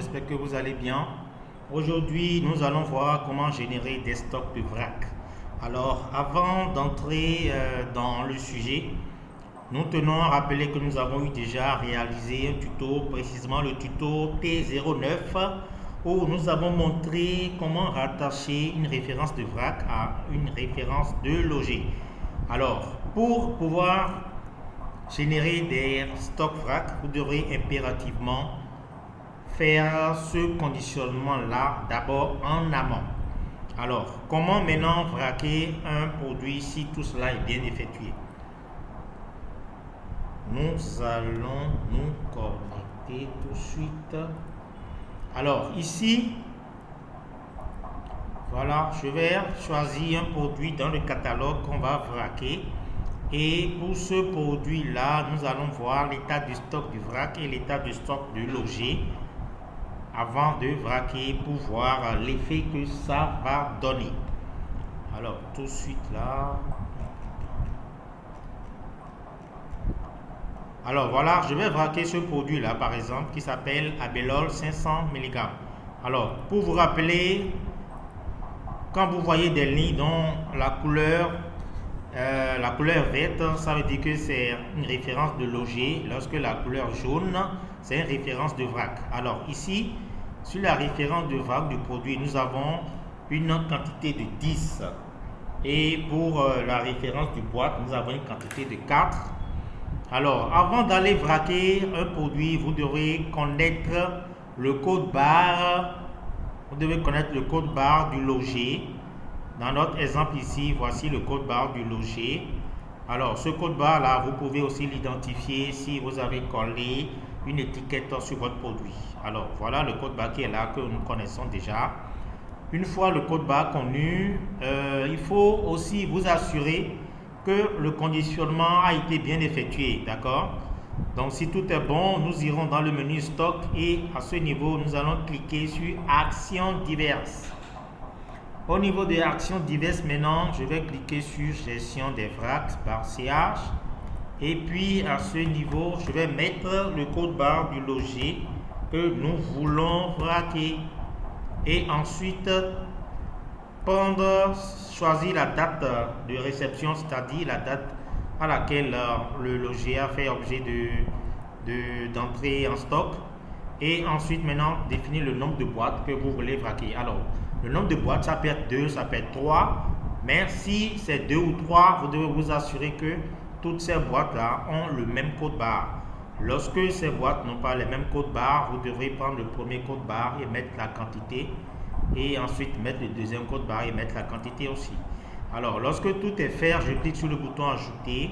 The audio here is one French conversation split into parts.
j'espère que vous allez bien. Aujourd'hui, nous allons voir comment générer des stocks de vrac. Alors, avant d'entrer dans le sujet, nous tenons à rappeler que nous avons eu déjà réalisé un tuto, précisément le tuto T09, où nous avons montré comment rattacher une référence de vrac à une référence de logé. Alors, pour pouvoir générer des stocks vrac, vous devrez impérativement faire ce conditionnement-là d'abord en amont. Alors, comment maintenant vraquer un produit si tout cela est bien effectué? Nous allons nous connecter tout de suite. Alors, ici, voilà, je vais choisir un produit dans le catalogue qu'on va vraquer. Et pour ce produit-là, nous allons voir l'état du stock du vrac et l'état du stock du logé avant de vraquer pour voir l'effet que ça va donner. Alors, tout de suite là. Alors voilà, je vais vraquer ce produit là par exemple qui s'appelle Abelol 500 mg. Alors, pour vous rappeler, quand vous voyez des lignes dont la couleur verte, ça veut dire que c'est une référence de logé. Lorsque la couleur jaune, c'est une référence de vrac. Alors ici, sur la référence de vrac du produit, nous avons une quantité de 10. Et pour la référence du boîte, nous avons une quantité de 4. Alors, avant d'aller vraquer un produit, vous devrez connaître le code barre. Vous devez connaître le code barre du logé. Dans notre exemple ici, voici le code barre du logé. Alors, ce code barre là, vous pouvez aussi l'identifier si vous avez collé une étiquette sur votre produit. Alors, voilà le code barre qui est là, que nous connaissons déjà. Une fois le code barre connu, il faut aussi vous assurer que le conditionnement a été bien effectué, d'accord? Donc, si tout est bon, nous irons dans le menu stock et à ce niveau, nous allons cliquer sur actions diverses. Au niveau des actions diverses, maintenant, je vais cliquer sur gestion des vracs par CH. Et puis, à ce niveau, je vais mettre le code barre du logé que nous voulons vraquer. Et ensuite, choisir la date de réception, c'est-à-dire la date à laquelle le logé a fait objet d'entrée en stock. Et ensuite, maintenant, définir le nombre de boîtes que vous voulez vraquer. Alors, le nombre de boîtes, ça peut être 2, ça peut être 3. Mais si c'est 2 ou 3, vous devez vous assurer que toutes ces boîtes-là ont le même code barre. Lorsque ces boîtes n'ont pas les mêmes codes barres, vous devrez prendre le premier code barre et mettre la quantité. Et ensuite mettre le deuxième code barre et mettre la quantité aussi. Alors, lorsque tout est fait, je clique sur le bouton ajouter.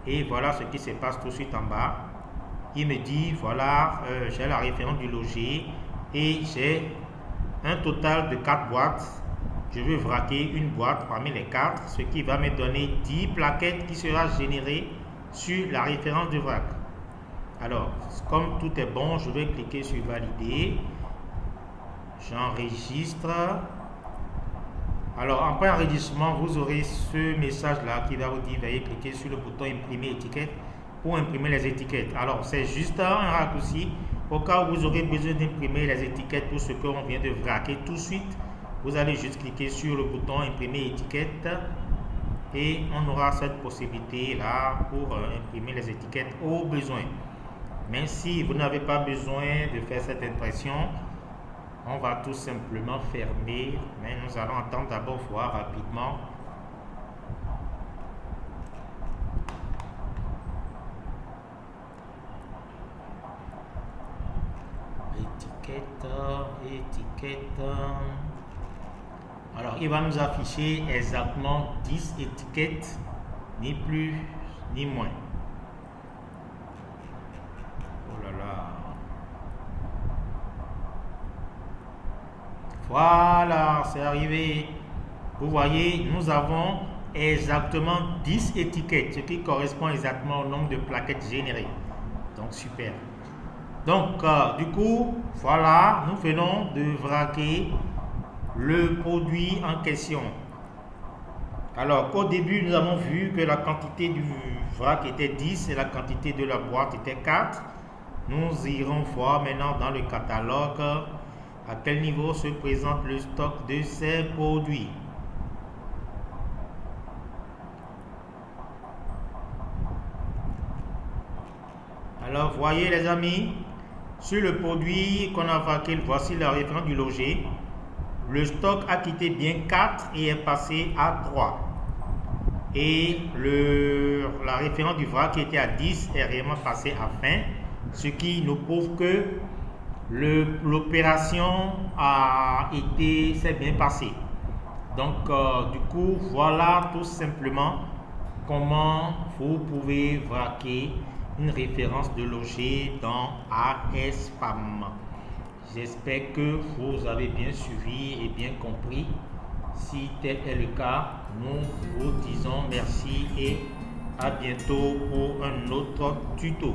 Et voilà ce qui se passe tout de suite en bas. Il me dit, voilà, j'ai la référence du logé et j'ai un total de 4 boîtes. Je veux vraquer une boîte parmi les 4, ce qui va me donner 10 plaquettes qui sera générée sur la référence de vrac. Alors, comme tout est bon, je vais cliquer sur valider. J'enregistre. Alors, après enregistrement, vous aurez ce message-là qui va vous dire, veuillez cliquer sur le bouton imprimer étiquette pour imprimer les étiquettes. Alors, c'est juste un raccourci au cas où vous aurez besoin d'imprimer les étiquettes pour ce qu'on vient de vraquer. Tout de suite, vous allez juste cliquer sur le bouton imprimer étiquette et on aura cette possibilité-là pour imprimer les étiquettes au besoin. Mais si vous n'avez pas besoin de faire cette impression, on va tout simplement fermer, mais nous allons attendre d'abord voir rapidement. Étiquette. Alors, il va nous afficher exactement 10 étiquettes, ni plus ni moins. Oh là là. Voilà, c'est arrivé. Vous voyez, nous avons exactement 10 étiquettes, ce qui correspond exactement au nombre de plaquettes générées. Donc, super. Donc, du coup, voilà, nous venons de vraquer le produit en question. Alors, au début, nous avons vu que la quantité du vrac était 10 et la quantité de la boîte était 4. Nous irons voir maintenant dans le catalogue à quel niveau se présente le stock de ces produits. Alors, voyez les amis, sur le produit qu'on a vaqué, voici la référence du loger. Le stock a quitté bien 4 et est passé à 3. Et la référence du vrac qui était à 10 est réellement passée à 20, ce qui nous prouve que l'opération s'est bien passée. Donc, du coup, voilà tout simplement comment vous pouvez vraquer une référence de loger dans ASFAM. J'espère que vous avez bien suivi et bien compris. Si tel est le cas, nous vous disons merci et à bientôt pour un autre tuto.